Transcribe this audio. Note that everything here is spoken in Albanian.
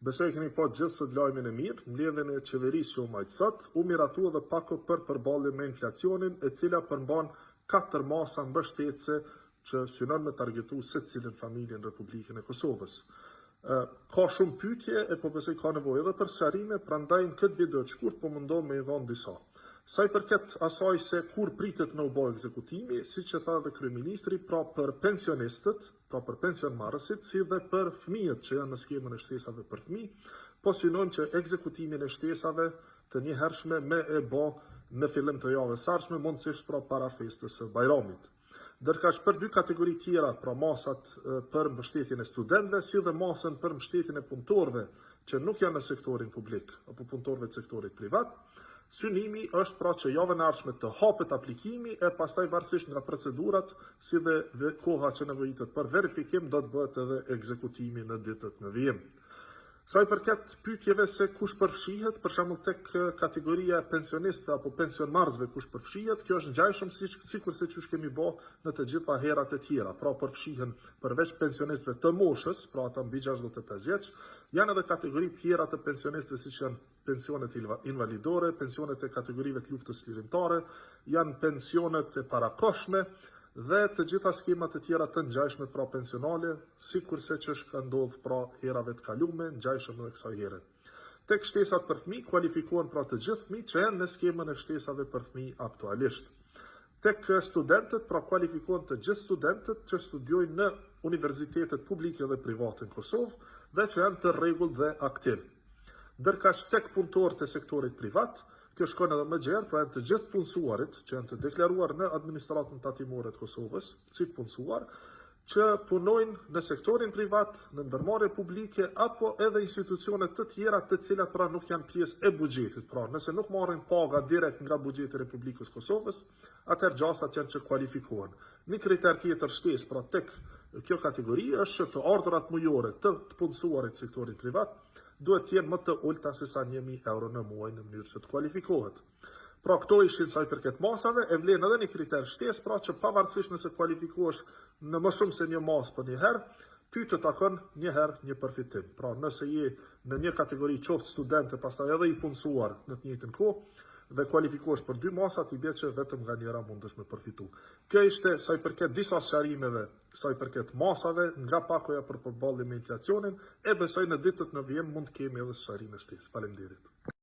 Besoj keni pa gjithë së lajmin e mirë, mbledhjen e qeverisë që u majtë sot, u miratua dhe pako për përballje me inflacionin, e cila përmban 4 masa mbështetëse që synon me targetu secilin familjen në Republikën e Kosovës. Ka shumë pyetje e po besoj ka nevojë edhe për sqarime, prandaj në këtë video të shkurt po mundohem me i dhënë disa. Sa i përket asaj se kur pritet me u bë ekzekutimi, siç e tha dhe kryeministri, pra për pensionistët, pra për pensionmarrësit, si dhe për fëmijët që janë në skemën e shtesave për fëmijë, po synojmë që ekzekutimin e shtesave të njëhershme me e bë në fillim të javës së ardhshme, mundësisht pra para festës së Bajramit. Ndërkaq për 2 kategori tjera, pra masat për mbështetjen e studentëve, si dhe masën për mbështetjen e punëtorëve që nuk janë në sektorin publik apo punëtorëve të sektorit privat, synimi është pra që javën e ardhshme të hapet aplikimi e pastaj varësisht nga procedurat si dhe koha që nevojitet për verifikim do të bëhet edhe ekzekutimi në ditët në vijim. Sa i përket pyetjeve se kush përfshihet, për shembull tek kategoria pensionistëve apo pensionmarrësve kush përfshihet, kjo është ngjajshëm sikurse çu kemi bë në të gjitha herat e tjera. Pra përfshihen përveç pensionistëve të moshës, pra ata mbi 65 vjeç, janë edhe kategori tjera të pensionistëve siç janë pensionet invalidore, pensionet e kategorive të luftës lirimtare, janë pensionet e parakohshme dhe të gjitha skemat e tjera të ngjajshme pra pensionale, sikurse që ka ndodhur pra herave të kaluara, ngjajshëm edhe kësaj here. Tek shtesat për fëmijë kualifikohen pra të gjithë fëmijët që janë në skemën e shtesave për fëmijë aktualisht. Tek studentët pra kualifikohen të gjithë studentët që studiojnë në universitetet publike dhe private në Kosovë dhe që janë të rregullt dhe aktiv. Ndërkaq tek punëtorët e sektorit privat, kjo shkon edhe më gjerë, pra janë të gjithë punësuarit që janë të deklaruar në administratën tatimore të Kosovës, si punësuar, që punojnë në sektorin privat, në ndërmarrje publike apo edhe institucione të tjera të cilat pra nuk janë pjesë e buxhetit. Pra, nëse nuk marrin paga direkt nga buxheti i Republikës Kosovës, atëherë gjasat janë që kualifikohen. Një kriter tjetër shtesë pra tek kjo kategori është që të ardhurat mujore të punësuarit sektorit privat duhet të jenë më të ulta se sa 1.000 euro në muaj në mënyrë që të kualifikohet. Pra këto ishin sa i përket masave, e vlen edhe një kriter shtesë, pra që pavarësisht nëse kualifikohesh në më shumë se një masë për një herë, ty të takon një herë një përfitim. Pra nëse je në një kategori qoftë student e pastaj edhe i punësuar në të njëjtën kohë dhe kualifikohesh për 2 masa, ti bie që vetëm nga njëra mundesh me përfitu. Kjo ishte sa i përket disa sqarimeve, sa i përket masave, nga pakoja për përballje me inflacionin, e besoj në ditët në vijim mund të kemi edhe sqarime shtesë. Faleminderit.